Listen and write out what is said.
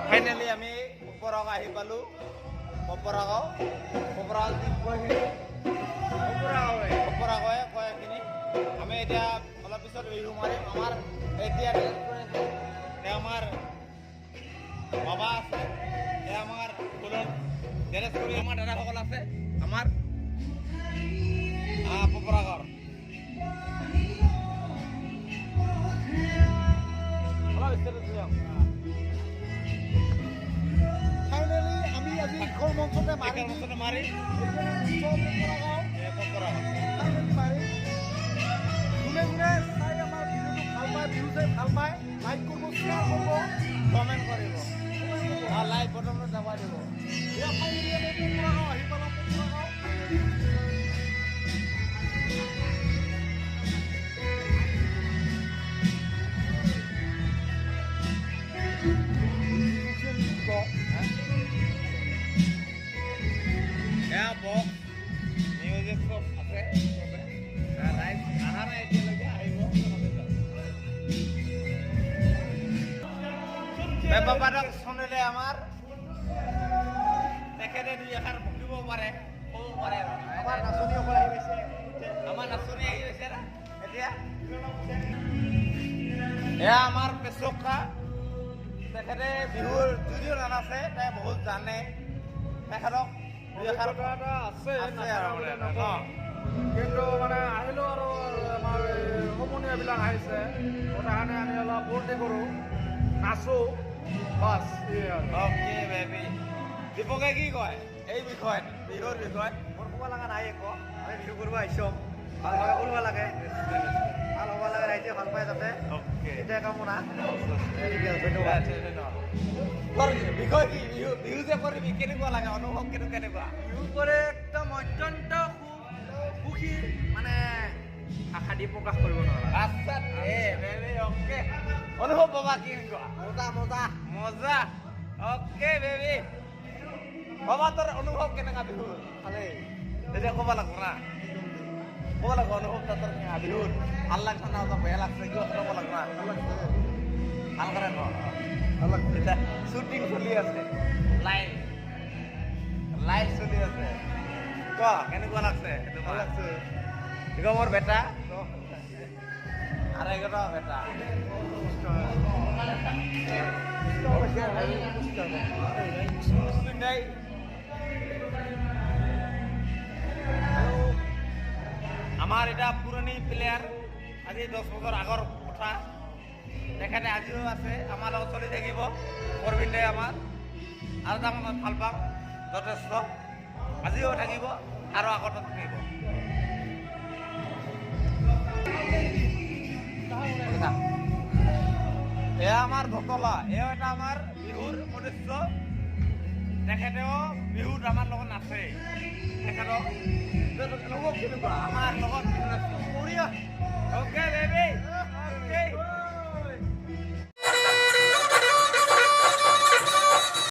Finally আমি পপৰাগাঁও আহি পালোঁ। পপৰাগাঁও কয় এইখিনি আমি এতিয়া অলপ পিছত বিহু মাৰিম। আমাৰ এতিয়া আমাৰ বাবা আছে, আমাৰ ফুলৰ গেৰেজ কৰি আমাৰ দাদাসকল আছে আমাৰ পপৰাগাঁৱৰ। ফাইনেলি আমি আজি ইখন মঞ্চতে মাৰি মাৰি যোনে যোনে চাই আমাৰ বিহুটো ভাল পায়, বিহু চাই ভাল পায়, লাইক কৰিব, শ্বেয়াৰ কৰিব, কমেণ্ট কৰিব, লাইক বটনত দবাই দিব। এয়া ফাইনেলি আমি পপৰাগাঁও আহি পালোঁ। এয়া বক্স মিউজিক চব আছে, ৰাইজ অহা নাই এতিয়ালৈকে, আহিব। বেপাৰক চনেলে আমাৰ তেখেতে দুই এষাৰ বকিব পাৰে, ক'ব পাৰে। আমাৰ নাচনীসকল আহি গৈছে, আমাৰ নাচনী আহি গৈছে না এতিয়া। এয়া আমাৰ পেচকা, তেখেতে বিহুৰ যদিও নানাচে তাই বহুত জানে। তেখেতক দুই এষাৰ এটা আছে কিন্তু মানে আহিলেও আৰু আমাৰ সমনীয়াবিলাক আহিছে, কাৰণে আমি অলপ ফূৰ্তি কৰোঁ, নাচোঁ, বাছ। Okay baby. দীপকে কি কয় এই বিষয়ত, বিহুৰ বিষয়ত? মোৰ ক'ব লগা নাই একো, আমি বিহু কৰিব আহিছোঁ, ভালভাৱে কৰিব লাগে, ভাল হ'ব লাগে, ৰাইজে ভাল পায় যাতে, এতিয়া কামনা। ধন্যবাদ। তোৰ বিষয় কি? বিহু যে কৰিবি কেনেকুৱা লাগে, অনুভৱ কেনেকুৱা? বিহু কৰি একদম অত্যন্ত সুখী, মানে ভাষা দি প্ৰকাশ কৰিব নোৱাৰা। আচ্ছা বেবি, অ'কে। অনুভৱ বাবা কেনেকুৱা? মজা। Okay baby. বাবা তোৰ অনুভৱ কেনেকুৱা বিহুৰ? ভালেই। এতিয়া ক'ব লাগিব না, ক'ব লাগিব অনুভৱ তোৰ কেনেকুৱা বিহুৰ? ভাল লাগছে না বেয়া লাগছে, কিবা ক'ব লাগিব না? ভাল কৰে ন? এতিয়া শ্বুটিং চলি আছে, লাইভ চলি আছে। ক কেনেকুৱা লাগছে? ভাল লাগছে। ঠিক মোৰ বেটা আৰু এঘাৰ বেটা আমাৰ এটা পুৰণি প্লেয়াৰ, আজি 10 বছৰ আগৰ কথা, তেখেতে আজিও আছে, আমাৰ লগত চলি থাকিব। অৰবিন্দে আমাৰ আৰু তাক মই ভাল পাম যথেষ্ট, আজিও থাকিব আৰু আগতো থাকিব। এয়া আমাৰ ভকলা, এও এটা আমাৰ বিহুৰ সদস্য, তেখেতেও বিহুত আমাৰ লগত নাচে। তেখেতক অনুভৱ কেনেকুৱা আমাৰ লগত